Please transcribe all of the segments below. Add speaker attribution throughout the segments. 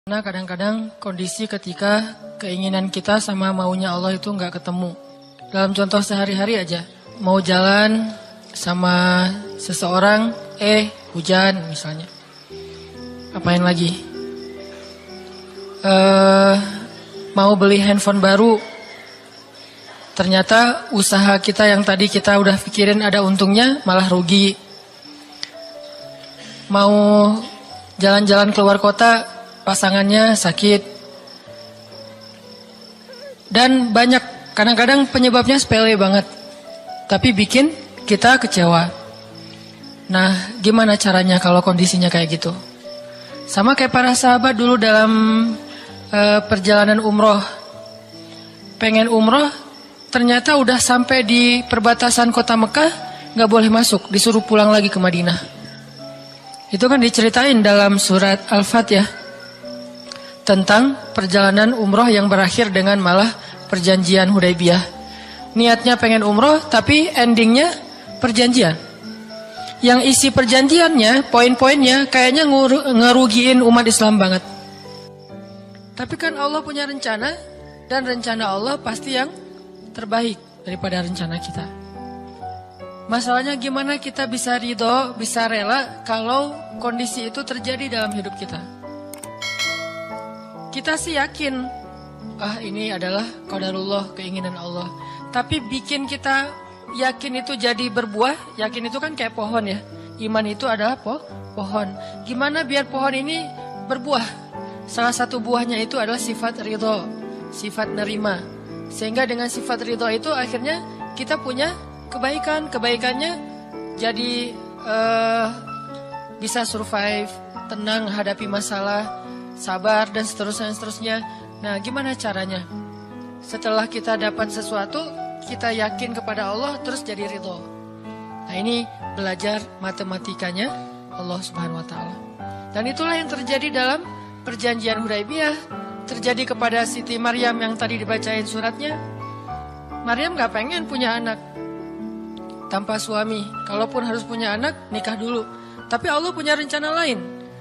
Speaker 1: Nah kadang-kadang kondisi ketika keinginan kita sama maunya Allah itu nggak ketemu. Dalam contoh sehari-hari aja, mau jalan sama seseorang, hujan misalnya. Apain lagi? Mau beli handphone baru, ternyata usaha kita yang tadi kita udah pikirin ada untungnya malah rugi. Mau jalan-jalan keluar kota, pasangannya sakit. Dan banyak, kadang-kadang penyebabnya sepele banget, tapi bikin kita kecewa. Nah, gimana caranya kalau kondisinya kayak gitu? Sama kayak para sahabat dulu dalam perjalanan umroh. Pengen umroh, ternyata udah sampai di perbatasan kota Mekah, gak boleh masuk, disuruh pulang lagi ke Madinah. Itu kan diceritain dalam surat Al-Fatihah tentang perjalanan umroh yang berakhir dengan malah perjanjian Hudaybiyah. Niatnya pengen umroh, tapi endingnya perjanjian. Yang isi perjanjiannya, poin-poinnya kayaknya ngerugiin umat Islam banget. Tapi kan Allah punya rencana, dan rencana Allah pasti yang terbaik daripada rencana kita. Masalahnya gimana kita bisa ridho, bisa rela kalau kondisi itu terjadi dalam hidup kita. Kita sih yakin, ini adalah qadarullah, keinginan Allah. Tapi bikin kita yakin itu jadi berbuah, yakin itu kan kayak pohon ya. Iman itu adalah pohon. Gimana biar pohon ini berbuah? Salah satu buahnya itu adalah sifat ridho, sifat nerima. Sehingga dengan sifat ridho itu akhirnya kita punya kebaikan. Kebaikannya jadi bisa survive, tenang hadapi masalah, sabar dan seterusnya. Nah, gimana caranya? Setelah kita dapat sesuatu, kita yakin kepada Allah, terus jadi ridho. Nah, ini belajar matematikanya Allah Subhanahu wa taala. Dan itulah yang terjadi dalam perjanjian Hudaybiyah, terjadi kepada Siti Maryam yang tadi dibacain suratnya. Maryam gak pengen punya anak tanpa suami. Kalaupun harus punya anak, nikah dulu. Tapi Allah punya rencana lain.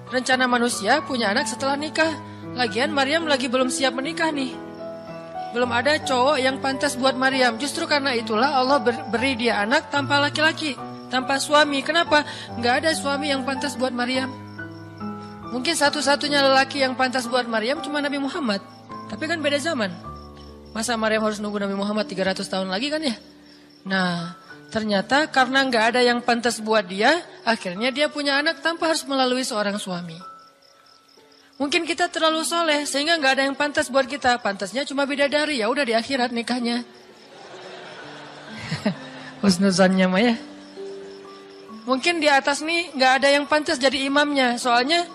Speaker 1: Rencana manusia punya anak setelah nikah. Lagian Maryam lagi belum siap menikah nih. Belum ada cowok yang pantas buat Maryam. Justru karena itulah Allah beri dia anak tanpa laki-laki, tanpa suami. Kenapa? Gak ada suami yang pantas buat Maryam. Mungkin satu-satunya lelaki yang pantas buat Maryam cuma Nabi Muhammad. Tapi kan beda zaman. Masa Maryam harus nunggu Nabi Muhammad 300 tahun lagi kan ya? Nah, ternyata karena gak ada yang pantas buat dia, akhirnya dia punya anak tanpa harus melalui seorang suami. Mungkin kita terlalu soleh sehingga gak ada yang pantas buat kita. Pantasnya cuma bidadari, ya udah di akhirat nikahnya. Husnuzannya mah ya. Mungkin di atas nih gak ada yang pantas jadi imamnya, soalnya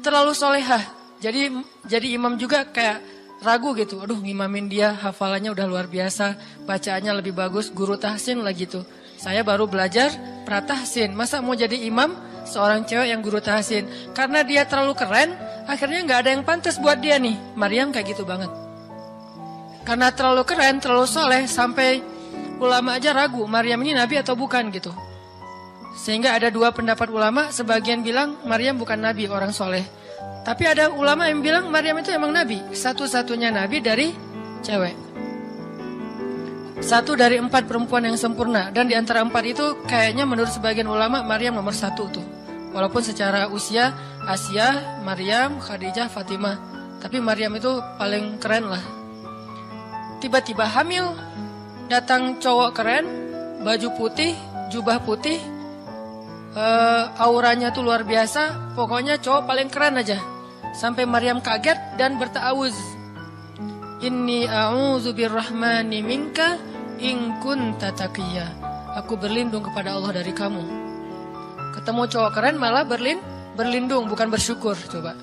Speaker 1: terlalu solehah. Jadi imam juga kayak ragu gitu. Aduh, ngimamin dia, hafalannya udah luar biasa, bacaannya lebih bagus, guru tahsin lah gitu. Saya baru belajar pratahsin, masa mau jadi imam seorang cewek yang guru tahsin? Karena dia terlalu keren, akhirnya gak ada yang pantas buat dia nih. Maryam kayak gitu banget. Karena terlalu keren, terlalu soleh, sampai ulama aja ragu Maryam ini nabi atau bukan gitu. Sehingga ada dua pendapat ulama, sebagian bilang Maryam bukan nabi, orang soleh. Tapi ada ulama yang bilang Maryam itu emang nabi, satu-satunya nabi dari cewek. Satu dari 4 perempuan yang sempurna. Dan di antara 4 itu kayaknya menurut sebagian ulama Maryam nomor 1 tuh. Walaupun secara usia Asia, Maryam, Khadijah, Fatimah. Tapi Maryam itu paling keren lah. Tiba-tiba hamil, datang cowok keren, baju putih, jubah putih, auranya tuh luar biasa. Pokoknya cowok paling keren aja. Sampai Maryam kaget dan berta'awuz. Inni a'udzu birrahmani minka in kunta taqiyya. Aku berlindung kepada Allah dari kamu. Ketemu cowok keren malah berlindung, bukan bersyukur. Coba.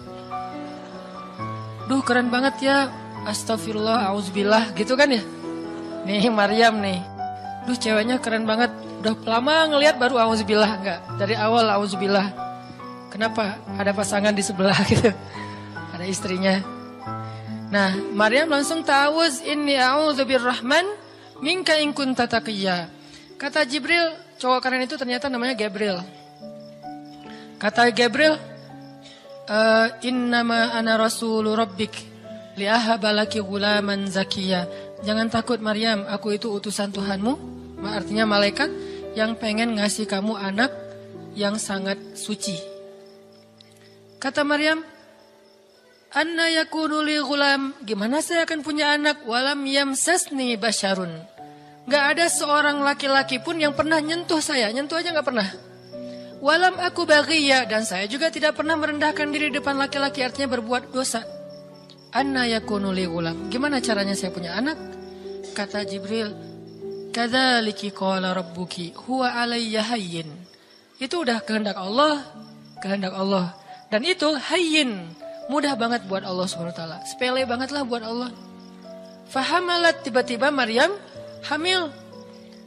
Speaker 1: Duh, keren banget ya. Astagfirullah, auzubillah gitu kan ya. Nih Maryam nih. Duh, ceweknya keren banget. Udah lama ngelihat baru auzubillah, enggak. Dari awal auzubillah. Kenapa? Ada pasangan di sebelah gitu. Ada istrinya. Nah, Maryam langsung ta'awuz, inni a'udzu birrahman minka in kunta taqiyya. Kata Jibril, cowok keren itu ternyata namanya Gabriel. Kata Gabriel, Innama ana rasulu rabbik liahaba laki ghulaman zakiya. Jangan takut Maryam, aku itu utusan Tuhanmu, artinya malaikat yang pengen ngasih kamu anak yang sangat suci. Kata Maryam, anna yakunu li ghulam, gimana saya akan punya anak, walam yamsasni basyarun. Gak ada seorang laki-laki pun yang pernah nyentuh saya, nyentuh aja gak pernah. Walam aku baghiya, dan saya juga tidak pernah merendahkan diri depan laki-laki, artinya berbuat dosa. Anna yakunu li ghulam, gimana caranya saya punya anak? Kata Jibril, kadzaliki qala rabbuki huwa alayya hayyin. Itu udah kehendak Allah. Dan itu hayyin, mudah banget buat Allah SWT. Sepele banget lah buat Allah. Fahamalat, tiba-tiba Maryam hamil.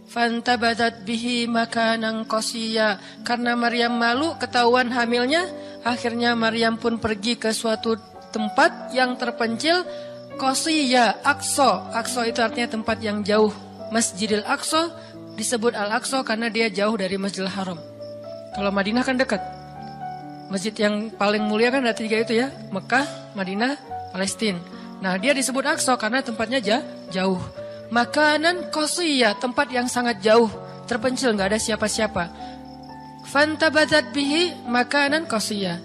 Speaker 1: Fantabadat bihi makanan qasiyya. Karena Maryam malu ketahuan hamilnya, akhirnya Maryam pun pergi ke suatu tempat yang terpencil. Qasiyya, Aqsa. Aqsa itu artinya tempat yang jauh. Masjidil Aqsa disebut Al-Aqsa karena dia jauh dari Masjidil Haram. Kalau Madinah kan dekat. Masjid yang paling mulia kan ada 3 itu ya. Mekah, Madinah, Palestina. Nah dia disebut Aqsa karena tempatnya jauh. Makanan qasiyya, tempat yang sangat jauh. Terpencil, gak ada siapa-siapa. Fantabadat bihi makanan qasiyya.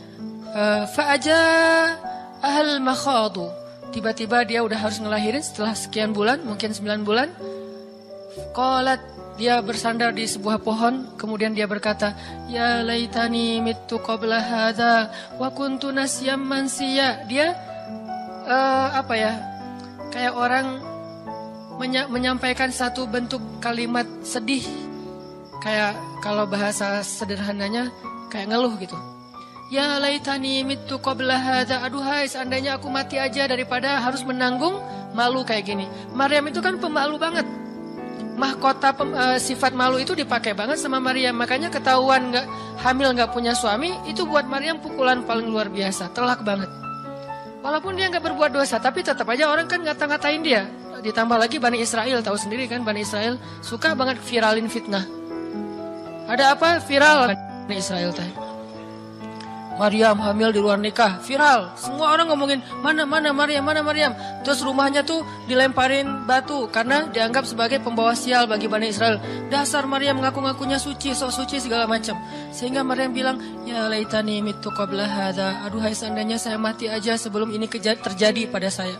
Speaker 1: Fa'aja ahal makhadu. Tiba-tiba dia udah harus ngelahirin setelah sekian bulan, mungkin 9 bulan. Qalat, dia bersandar di sebuah pohon, kemudian dia berkata, ya laitani mittu qabla hadza wa kuntu nasyam mansiya. Dia kayak orang menyampaikan satu bentuk kalimat sedih, kayak kalau bahasa sederhananya kayak ngeluh gitu. Ya laitani mittu qabla hadza, aduhai seandainya aku mati aja daripada harus menanggung malu kayak gini. Maryam itu kan pemalu banget. Mahkota sifat malu itu dipakai banget sama Maryam. Makanya ketahuan hamil nggak punya suami, itu buat Maryam pukulan paling luar biasa, telak banget. Walaupun dia nggak berbuat dosa, tapi tetap aja orang kan ngata-ngatain dia. Ditambah lagi Bani Israel, tahu sendiri kan Bani Israel suka banget viralin fitnah. Ada apa viral Bani Israel teh? Maryam hamil di luar nikah, viral. Semua orang ngomongin mana Maryam. Terus rumahnya tuh dilemparin batu karena dianggap sebagai pembawa sial bagi Bani Israel. Dasar Maryam ngaku-ngakunya suci, sok suci segala macam. Sehingga Maryam bilang, ya laitani mittu qabla hadza. Aduhai seandainya saya mati aja sebelum ini terjadi pada saya.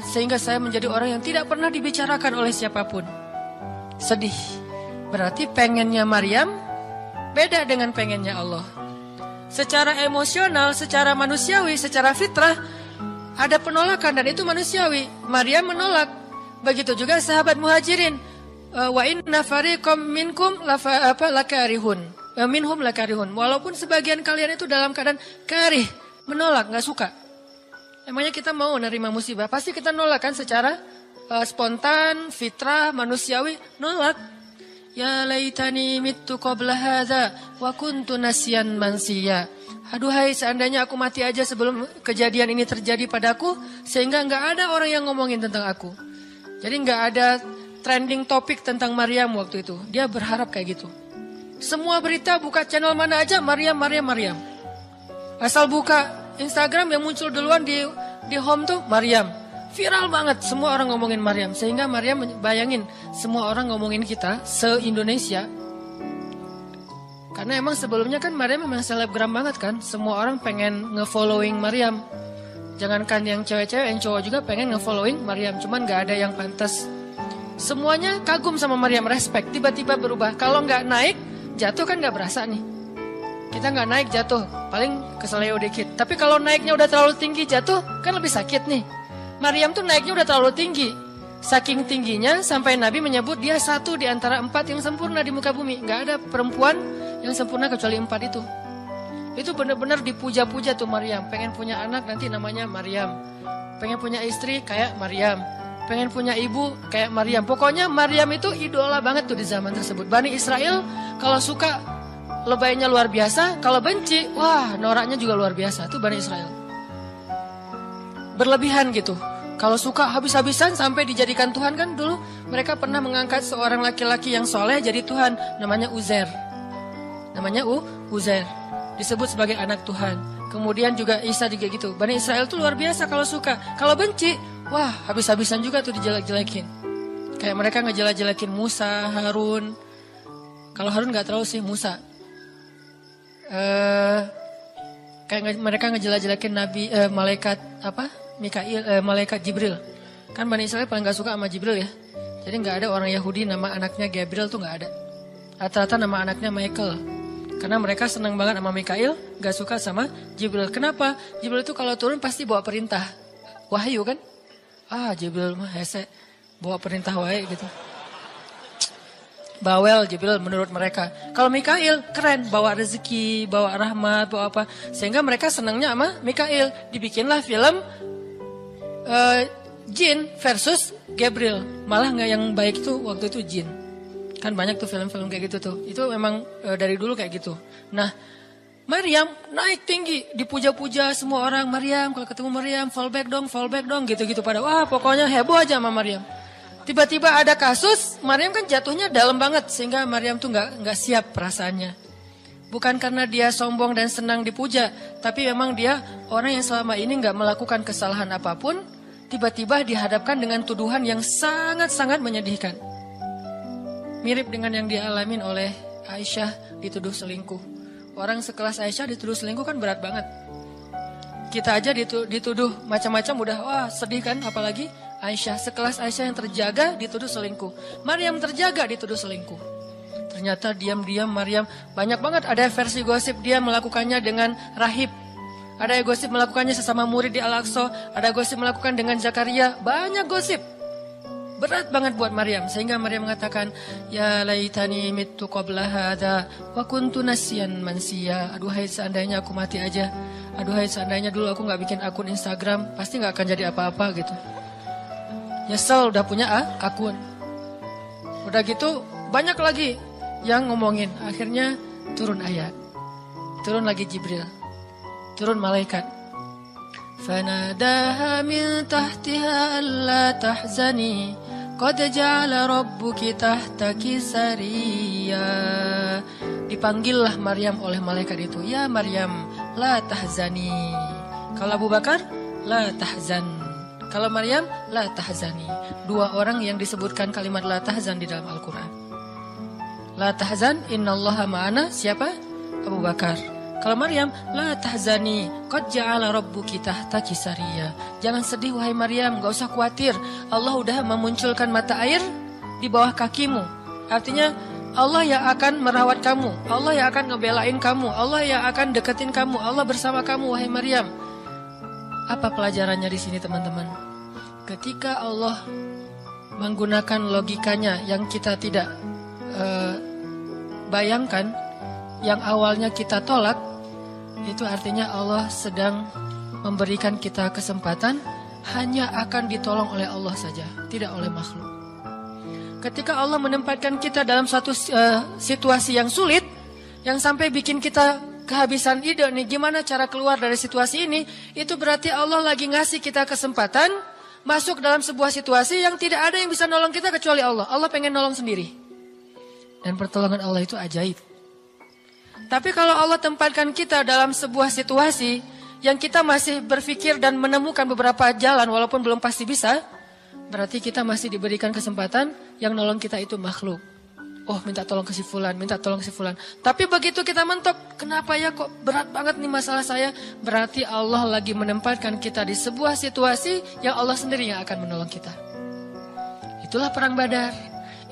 Speaker 1: Sehingga saya menjadi orang yang tidak pernah dibicarakan oleh siapapun. Sedih. Berarti pengennya Maryam beda dengan pengennya Allah. Secara emosional, secara manusiawi, secara fitrah ada penolakan dan itu manusiawi. Maryam menolak. Begitu juga sahabat Muhajirin. Wa inna fariqam minkum lakarihun. Minhum lakarihun. Walaupun sebagian kalian itu dalam keadaan karih, menolak, enggak suka. Emangnya kita mau nerima musibah? Pasti kita nolak kan secara spontan, fitrah, manusiawi, nolak. Ya laitani mittu qabla hadza wa kuntu nasyan mansiya. Aduhai seandainya aku mati aja sebelum kejadian ini terjadi padaku, sehingga enggak ada orang yang ngomongin tentang aku. Jadi enggak ada trending topik tentang Maryam waktu itu. Dia berharap kayak gitu. Semua berita buka channel mana aja Maryam. Asal buka Instagram yang muncul duluan di home tuh Maryam. Viral banget, semua orang ngomongin Maryam. Sehingga Maryam bayangin, semua orang ngomongin kita se-Indonesia. Karena emang sebelumnya kan Maryam memang selebgram banget kan. Semua orang pengen nge-following Maryam. Jangankan yang cewek-cewek, yang cowok juga pengen nge-following Maryam. Cuman gak ada yang pantas. Semuanya kagum sama Maryam, respect. Tiba-tiba berubah. Kalau gak naik, jatuh kan gak berasa nih. Kita gak naik, jatuh. Paling keseleo dikit. Tapi kalau naiknya udah terlalu tinggi, jatuh kan lebih sakit nih. Maryam tuh naiknya udah terlalu tinggi. Saking tingginya sampai Nabi menyebut dia satu di antara 4 yang sempurna di muka bumi. Gak ada perempuan yang sempurna kecuali 4 itu. Itu benar-benar dipuja-puja tuh Maryam. Pengen punya anak nanti namanya Maryam. Pengen punya istri kayak Maryam. Pengen punya ibu kayak Maryam. Pokoknya Maryam itu idola banget tuh di zaman tersebut. Bani Israel kalau suka lebaynya luar biasa. Kalau benci, wah noraknya juga luar biasa. Itu Bani Israel. Berlebihan gitu. Kalau suka habis-habisan sampai dijadikan Tuhan kan dulu mereka pernah mengangkat seorang laki-laki yang soleh jadi Tuhan namanya Uzair. Namanya Uzair. disebut sebagai anak Tuhan. Kemudian juga Isa juga gitu. Bani Israel tuh luar biasa kalau suka. Kalau benci, wah habis-habisan juga tuh dijelek-jelekin. Kayak mereka ngejelek-jelekin Musa, Harun. Kalau Harun gak terlalu sih, Musa. Kayak mereka ngejelek-jelekin Nabi, malaikat apa? Mikail, malaikat Jibril. Kan Bani Israel paling gak suka sama Jibril ya. Jadi gak ada orang Yahudi nama anaknya Gabriel tuh gak ada. Rata-rata nama anaknya Michael. Karena mereka senang banget sama Mikail, gak suka sama Jibril. Kenapa? Jibril itu kalau turun pasti bawa perintah. Wahyu kan? Jibril mah hese. Bawa perintah wae gitu. Bawel Jibril menurut mereka. Kalau Mikail keren, bawa rezeki, bawa rahmat, bawa apa. Sehingga mereka senangnya sama Mikail. Dibikinlah film Jin versus Gabriel. Malah nggak yang baik itu waktu itu Jin. Kan banyak tuh film-film kayak gitu tuh. Itu memang dari dulu kayak gitu. Nah, Maryam naik tinggi, dipuja-puja semua orang. Maryam, kalau ketemu Maryam, fall back dong, gitu-gitu pada. Wah, pokoknya heboh aja sama Maryam. Tiba-tiba ada kasus, Maryam kan jatuhnya dalam banget sehingga Maryam tuh nggak siap perasaannya. Bukan karena dia sombong dan senang dipuja, tapi memang dia orang yang selama ini nggak melakukan kesalahan apapun. Tiba-tiba dihadapkan dengan tuduhan yang sangat-sangat menyedihkan. Mirip dengan yang dialamin oleh Aisyah dituduh selingkuh. Orang sekelas Aisyah dituduh selingkuh kan berat banget. Kita aja dituduh macam-macam udah wah sedih kan, apalagi Aisyah. Sekelas Aisyah yang terjaga dituduh selingkuh. Maryam terjaga dituduh selingkuh. Ternyata diam-diam Maryam banyak banget ada versi gosip dia melakukannya dengan rahib. Ada yang gosip melakukannya sesama murid di Al-Aqsa. Ada gosip melakukan dengan Zakaria. Banyak gosip. Berat banget buat Maryam. Sehingga Maryam mengatakan, ya laitani mittu qabla hadha wa kuntu nasiyan mansiya. Aduhai seandainya aku mati aja. Aduhai seandainya dulu aku gak bikin akun Instagram. Pasti gak akan jadi apa-apa gitu. Nyesel udah punya akun. Udah gitu banyak lagi yang ngomongin. Akhirnya turun ayat. Turun lagi Jibril. Turun malaikat. Fanadaha min tahtiha alla tahzani qad ja'ala rabbuki tahtaki sariya. Dipanggillah Maryam oleh malaikat itu. Ya Maryam, la tahzani. Kalau Abu Bakar, la tahzan. Kalau Maryam, la tahzani. Dua orang yang disebutkan kalimat la tahzan di dalam Al-Quran. La tahzan, innallaha ma'ana. Siapa? Abu Bakar. Kalau Maryam, la tahzani, qad ja'ala rabbuki tahtaki sariya. Jangan sedih wahai Maryam, gak usah khawatir. Allah udah memunculkan mata air di bawah kakimu. Artinya Allah yang akan merawat kamu, Allah yang akan ngebelain kamu, Allah yang akan deketin kamu, Allah bersama kamu wahai Maryam. Apa pelajarannya di sini teman-teman? Ketika Allah menggunakan logikanya yang kita tidak bayangkan, yang awalnya kita tolak, itu artinya Allah sedang memberikan kita kesempatan hanya akan ditolong oleh Allah saja, tidak oleh makhluk. Ketika Allah menempatkan kita dalam suatu situasi yang sulit, yang sampai bikin kita kehabisan ide nih, gimana cara keluar dari situasi ini, itu berarti Allah lagi ngasih kita kesempatan masuk dalam sebuah situasi yang tidak ada yang bisa nolong kita kecuali Allah. Allah pengen nolong sendiri. Dan pertolongan Allah itu ajaib. Tapi kalau Allah tempatkan kita dalam sebuah situasi yang kita masih berpikir dan menemukan beberapa jalan walaupun belum pasti bisa, berarti kita masih diberikan kesempatan yang nolong kita itu makhluk. Oh, minta tolong ke si fulan, minta tolong ke si fulan. Tapi begitu kita mentok, kenapa ya kok berat banget nih masalah saya? Berarti Allah lagi menempatkan kita di sebuah situasi yang Allah sendiri yang akan menolong kita. Itulah perang Badar,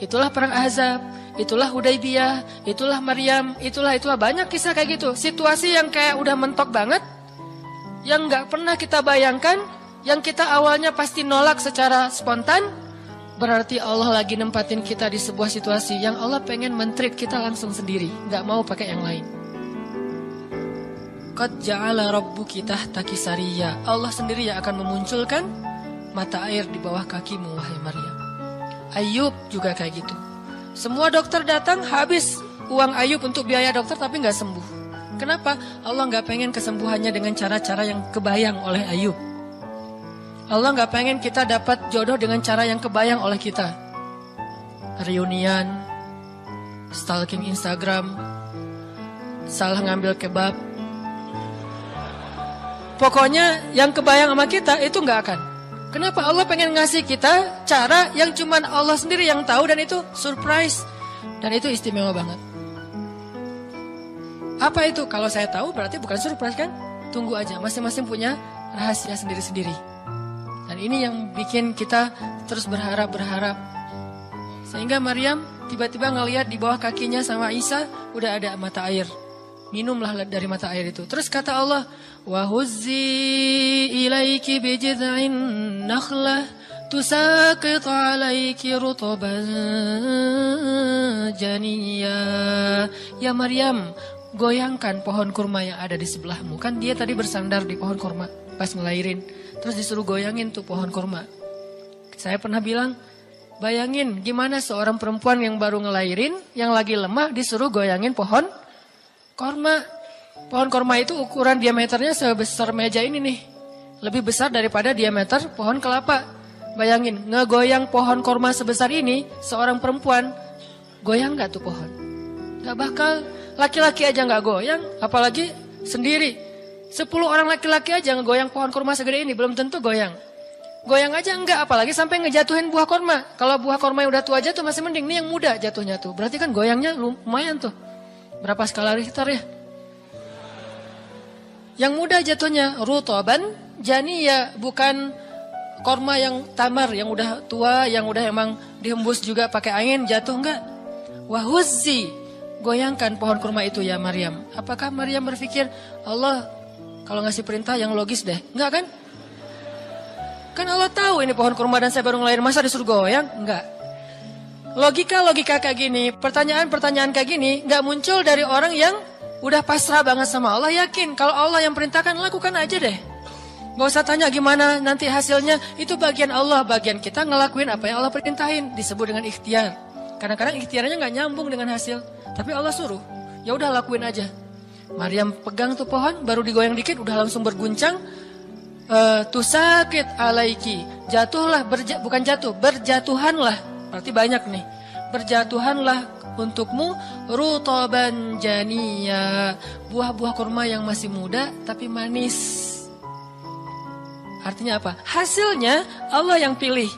Speaker 1: itulah perang Ahzab, itulah Hudaybiyah, itulah Maryam, itulah banyak kisah kayak gitu. Situasi yang kayak udah mentok banget, yang gak pernah kita bayangkan, yang kita awalnya pasti nolak secara spontan. Berarti Allah lagi nempatin kita di sebuah situasi yang Allah pengen men-treat kita langsung sendiri, gak mau pakai yang lain. Qad ja'ala rabbuki tahtaki sariya. Allah sendiri yang akan memunculkan mata air di bawah kakimu wahai Maryam. Ayub juga kayak gitu. Semua dokter datang habis uang Ayub untuk biaya dokter tapi gak sembuh. Kenapa? Allah gak pengen kesembuhannya dengan cara-cara yang kebayang oleh Ayub. Allah gak pengen kita dapat jodoh dengan cara yang kebayang oleh kita. Reunian, stalking Instagram, salah ngambil kebab, Pokoknya yang kebayang sama kita itu nggak akan. Kenapa? Allah pengen ngasih kita cara yang cuman Allah sendiri yang tahu dan itu surprise. Dan itu istimewa banget. Apa itu? Kalau saya tahu berarti bukan surprise kan? Tunggu aja, masing-masing punya rahasia sendiri-sendiri. Dan ini yang bikin kita terus berharap. Sehingga Maryam tiba-tiba ngelihat di bawah kakinya sama Isa udah ada mata air. Minumlah dari mata air itu. Terus kata Allah, wa huzzi ilaiki bijid'in nakhlah tusaqit alaiki rutban janiyya. Ya Maryam, goyangkan pohon kurma yang ada di sebelahmu. Kan dia tadi bersandar di pohon kurma pas ngelahirin. Terus disuruh goyangin tuh pohon kurma. Saya pernah bilang, bayangin gimana seorang perempuan yang baru ngelahirin, yang lagi lemah disuruh goyangin pohon korma. Pohon korma itu ukuran diameternya sebesar meja ini nih. Lebih besar daripada diameter pohon kelapa. Bayangin, ngegoyang pohon korma sebesar ini, seorang perempuan, goyang gak tuh pohon? Gak bakal. Laki-laki aja gak goyang, apalagi sendiri. 10 orang laki-laki aja ngegoyang pohon korma segede ini, belum tentu goyang. Goyang aja enggak, apalagi sampai ngejatuhin buah korma. Kalau buah korma yang udah tua jatuh masih mending, nih yang muda jatuhnya tuh. Berarti kan goyangnya lumayan tuh. Berapa skala Richter ya? Yang muda jatuhnya rutoban janiyya, bukan korma yang tamar yang udah tua, yang udah emang dihembus juga pakai angin jatuh enggak. Wahuzzi, goyangkan pohon kurma itu ya Maryam. Apakah Maryam berpikir Allah kalau ngasih perintah yang logis deh? Enggak kan? Kan Allah tahu ini pohon kurma dan saya baru ngelahirin, masa disuruh goyang? Enggak. Logika kayak gini, pertanyaan kayak gini gak muncul dari orang yang udah pasrah banget sama Allah. Yakin kalau Allah yang perintahkan, lakukan aja deh. Gak usah tanya gimana nanti hasilnya. Itu bagian Allah, bagian kita ngelakuin apa yang Allah perintahin. Disebut dengan ikhtiar. Kadang-kadang ikhtiarnya gak nyambung dengan hasil, tapi Allah suruh, ya udah lakuin aja. Maryam pegang tuh pohon, baru digoyang dikit udah langsung berguncang. Tusakit alaiki, jatuhlah, bukan jatuh, berjatuhanlah. Berarti banyak nih. Berjatuhanlah untukmu rutoban janiyya, buah-buah kurma yang masih muda tapi manis. Artinya apa? Hasilnya Allah yang pilih.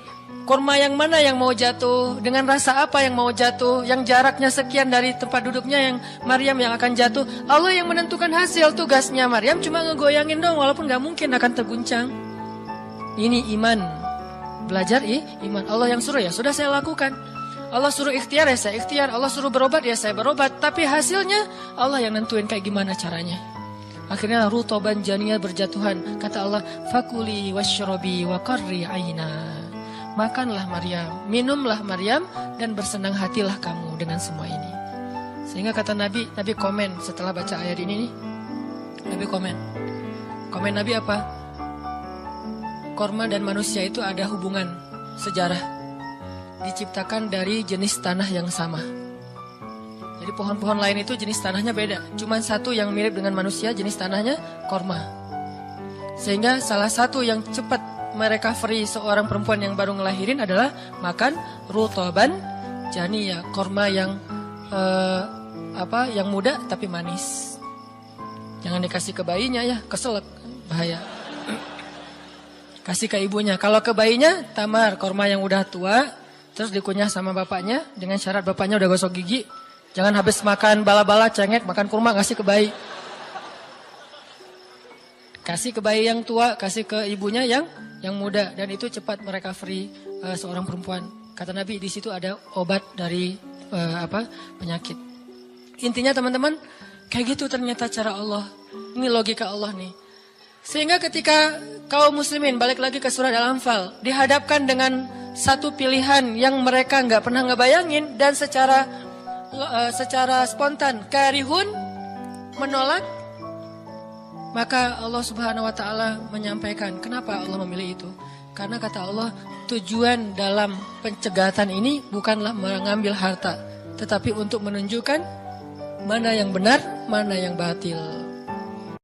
Speaker 1: Kurma yang mana yang mau jatuh, dengan rasa apa yang mau jatuh, yang jaraknya sekian dari tempat duduknya yang Maryam yang akan jatuh. Allah yang menentukan hasil. Tugasnya Maryam cuma ngegoyangin dong, walaupun gak mungkin akan terguncang. Ini iman. Belajar iman. Allah yang suruh, ya sudah saya lakukan. Allah suruh ikhtiar, ya saya ikhtiar. Allah suruh berobat, ya saya berobat. Tapi hasilnya Allah yang nentuin kayak gimana caranya. Akhirnya rutoban janiyya, berjatuhan. Kata Allah, fakuli wasyrobi wa qarri aina. Makanlah Maryam, minumlah Maryam, dan bersenang hatilah kamu dengan semua ini. Sehingga kata Nabi komen setelah baca ayat ini nih. Nabi komen Nabi apa? Korma dan manusia itu ada hubungan sejarah. Diciptakan dari jenis tanah yang sama. Jadi pohon-pohon lain itu jenis tanahnya beda. Cuman satu yang mirip dengan manusia, jenis tanahnya korma. Sehingga salah satu yang cepat merecovery seorang perempuan yang baru ngelahirin adalah makan rutoban janiyya, korma yang yang muda tapi manis. Jangan dikasih ke bayinya ya, keselak, bahaya. Kasih ke ibunya. Kalau ke bayinya, tamar, korma yang udah tua, terus dikunyah sama bapaknya, dengan syarat bapaknya udah gosok gigi. Jangan habis makan bala-bala, cengek, makan kurma, kasih ke bayi. Kasih ke bayi yang tua, kasih ke ibunya yang muda. Dan itu cepat merecovery seorang perempuan. Kata Nabi, di situ ada obat dari penyakit. Intinya teman-teman, kayak gitu ternyata cara Allah. Ini logika Allah nih. Sehingga ketika kaum muslimin, balik lagi ke surat Al-Anfal, dihadapkan dengan satu pilihan yang mereka nggak pernah ngebayangin dan secara spontan karihun, menolak, maka Allah Subhanahu wa taala menyampaikan kenapa Allah memilih itu. Karena kata Allah, tujuan dalam pencegatan ini bukanlah mengambil harta, tetapi untuk menunjukkan mana yang benar, mana yang batil.